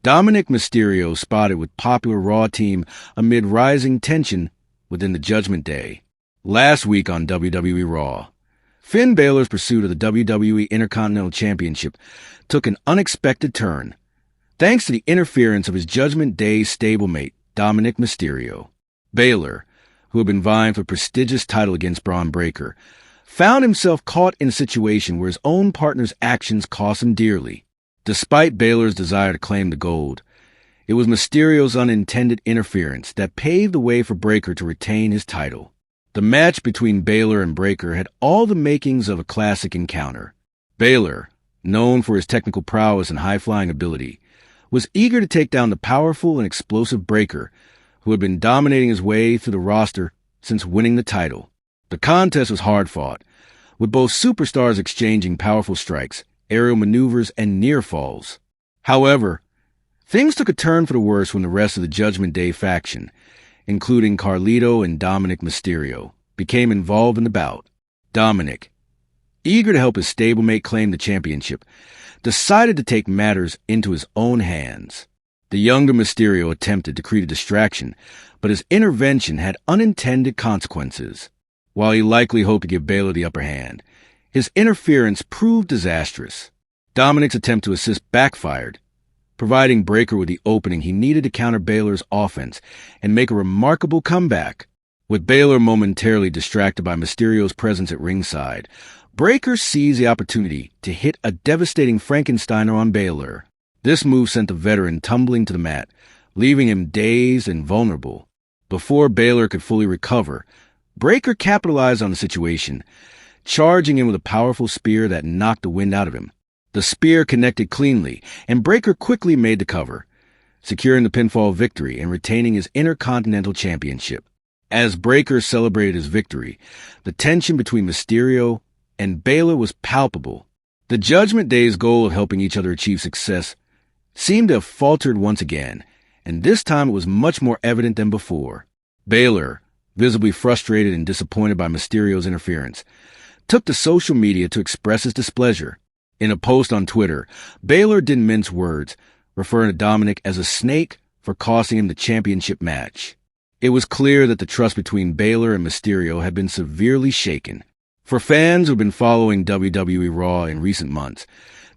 Dominik Mysterio spotted with popular Raw team amid rising tension within the Judgment Day. Last week on WWE Raw, Finn Balor's pursuit of the WWE Intercontinental Championship took an unexpected turn, thanks to the interference of his Judgment Day stablemate, Dominik Mysterio. Balor, who had been vying for a prestigious title against Braun Breaker, found himself caught in a situation where his own partner's actions cost him dearly. Despite Balor's desire to claim the gold, it was Mysterio's unintended interference that paved the way for Breaker to retain his title. The match between Balor and Breaker had all the makings of a classic encounter. Balor, known for his technical prowess and high-flying ability, was eager to take down the powerful and explosive Breaker, who had been dominating his way through the roster since winning the title. The contest was hard-fought, with both superstars exchanging powerful strikes, aerial maneuvers, and near falls. However, things took a turn for the worse when the rest of the Judgment Day faction, including Carlito and Dominik Mysterio, became involved in the bout. Dominic, eager to help his stablemate claim the championship, decided to take matters into his own hands. The younger Mysterio attempted to create a distraction, but his intervention had unintended consequences. While he likely hoped to give Balor the upper hand, his interference proved disastrous. Dominic's attempt to assist backfired, providing Breaker with the opening he needed to counter Balor's offense and make a remarkable comeback. With Balor momentarily distracted by Mysterio's presence at ringside, Breaker seized the opportunity to hit a devastating Frankensteiner on Balor. This move sent the veteran tumbling to the mat, leaving him dazed and vulnerable. Before Balor could fully recover, Breaker capitalized on the situation, charging in with a powerful spear that knocked the wind out of him. The spear connected cleanly, and Breaker quickly made the cover, securing the pinfall victory and retaining his Intercontinental Championship. As Breaker celebrated his victory, the tension between Mysterio and Balor was palpable. The Judgment Day's goal of helping each other achieve success seemed to have faltered once again, and this time it was much more evident than before. Balor, visibly frustrated and disappointed by Mysterio's interference, took to social media to express his displeasure. In a post on Twitter, Balor didn't mince words, referring to Dominic as a snake for costing him the championship match. It was clear that the trust between Balor and Mysterio had been severely shaken. For fans who've been following WWE Raw in recent months,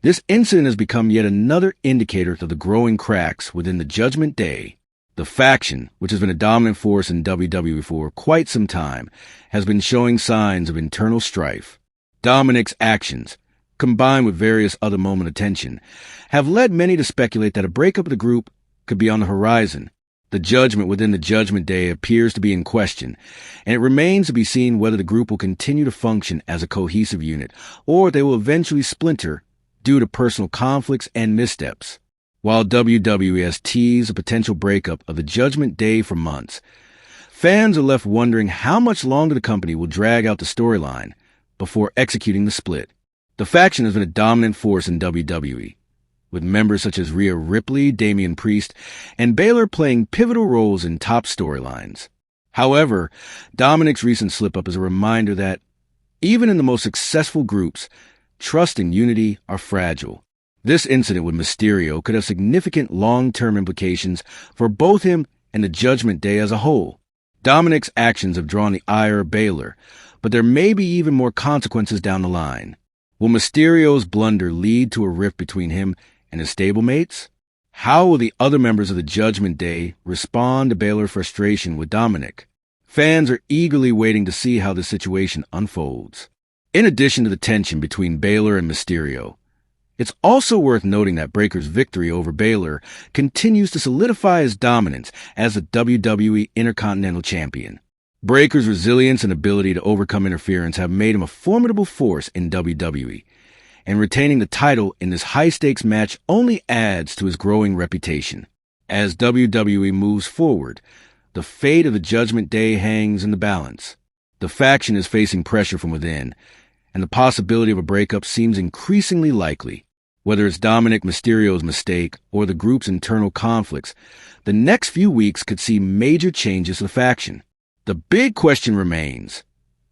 this incident has become yet another indicator of the growing cracks within the Judgment Day. The faction, which has been a dominant force in WWE for quite some time, has been showing signs of internal strife. Dominic's actions, combined with various other moment of tension, have led many to speculate that a breakup of the group could be on the horizon. The judgment within the Judgment Day appears to be in question, and it remains to be seen whether the group will continue to function as a cohesive unit, or they will eventually splinter due to personal conflicts and missteps. While WWE has teased a potential breakup of the Judgment Day for months, fans are left wondering how much longer the company will drag out the storyline before executing the split. The faction has been a dominant force in WWE, with members such as Rhea Ripley, Damian Priest, and Balor playing pivotal roles in top storylines. However, Dominic's recent slip-up is a reminder that, even in the most successful groups, trust and unity are fragile. This incident with Mysterio could have significant long-term implications for both him and the Judgment Day as a whole. Dominic's actions have drawn the ire of Balor, but there may be even more consequences down the line. Will Mysterio's blunder lead to a rift between him and his stablemates? How will the other members of the Judgment Day respond to Balor's frustration with Dominic? Fans are eagerly waiting to see how this situation unfolds. In addition to the tension between Balor and Mysterio, it's also worth noting that Breaker's victory over Balor continues to solidify his dominance as the WWE Intercontinental Champion. Breaker's resilience and ability to overcome interference have made him a formidable force in WWE, and retaining the title in this high-stakes match only adds to his growing reputation. As WWE moves forward, the fate of the Judgment Day hangs in the balance. The faction is facing pressure from within, and the possibility of a breakup seems increasingly likely. Whether it's Dominik Mysterio's mistake or the group's internal conflicts, the next few weeks could see major changes to the faction. The big question remains: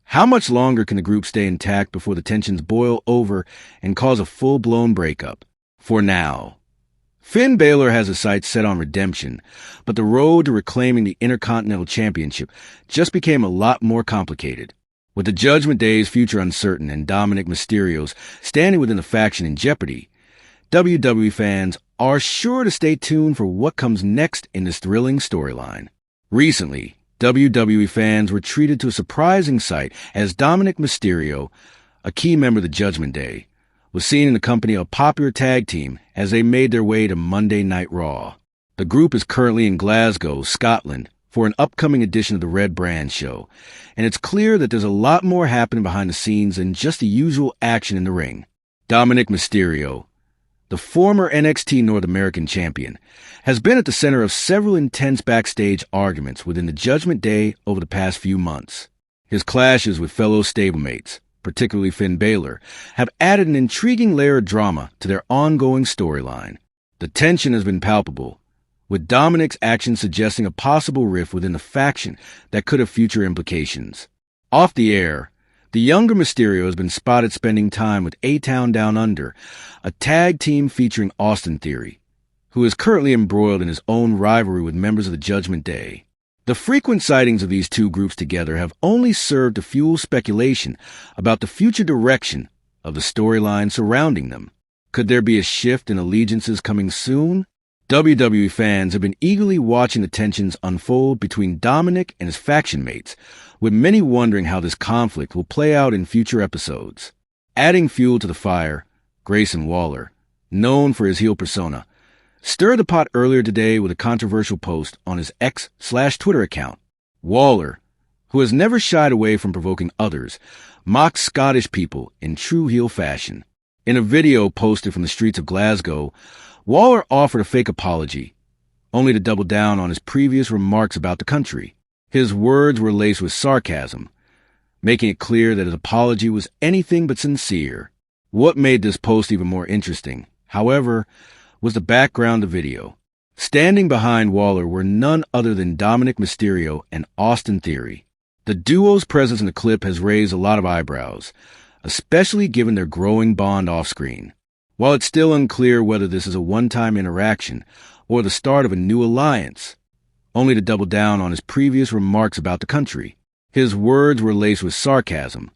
how much longer can the group stay intact before the tensions boil over and cause a full-blown breakup? For now, Finn Balor has his sights set on redemption, but the road to reclaiming the Intercontinental Championship just became a lot more complicated. With the Judgment Day's future uncertain and Dominik Mysterio's standing within the faction in jeopardy, WWE fans are sure to stay tuned for what comes next in this thrilling storyline. Recently, WWE fans were treated to a surprising sight as Dominik Mysterio, a key member of the Judgment Day, was seen in the company of a popular tag team as they made their way to Monday Night Raw. The group is currently in Glasgow, Scotland, for an upcoming edition of the Red Brand show, and it's clear that there's a lot more happening behind the scenes than just the usual action in the ring. Dominik Mysterio, the former NXT North American champion, has been at the center of several intense backstage arguments within the Judgment Day over the past few months. His clashes with fellow stablemates, particularly Finn Balor, have added an intriguing layer of drama to their ongoing storyline. The tension has been palpable, with Dominik's actions suggesting a possible rift within the faction that could have future implications. Off the air, the younger Mysterio has been spotted spending time with A-Town Down Under, a tag team featuring Austin Theory, who is currently embroiled in his own rivalry with members of the Judgment Day. The frequent sightings of these two groups together have only served to fuel speculation about the future direction of the storyline surrounding them. Could there be a shift in allegiances coming soon? WWE fans have been eagerly watching the tensions unfold between Dominic and his faction mates, with many wondering how this conflict will play out in future episodes. Adding fuel to the fire, Grayson Waller, known for his heel persona, stirred the pot earlier today with a controversial post on his X/Twitter account. Waller, who has never shied away from provoking others, mocked Scottish people in true heel fashion. In a video posted from the streets of Glasgow, Waller offered a fake apology, only to double down on his previous remarks about the country. His words were laced with sarcasm, making it clear that his apology was anything but sincere. What made this post even more interesting, however, was the background of the video. Standing behind Waller were none other than Dominik Mysterio and Austin Theory. The duo's presence in the clip has raised a lot of eyebrows, especially given their growing bond off-screen. While it's still unclear whether this is a one-time interaction or the start of a new alliance, only to double down on his previous remarks about the country. His words were laced with sarcasm,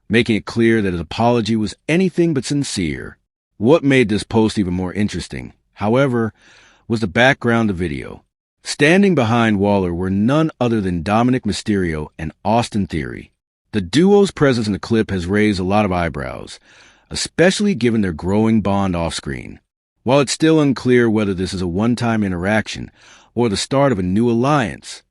making it clear that his apology was anything but sincere. What made this post even more interesting, however, was the background of the video. Standing behind Waller were none other than Dominik Mysterio and Austin Theory. The duo's presence in the clip has raised a lot of eyebrows, especially given their growing bond off-screen. While it's still unclear whether this is a one-time interaction or the start of a new alliance,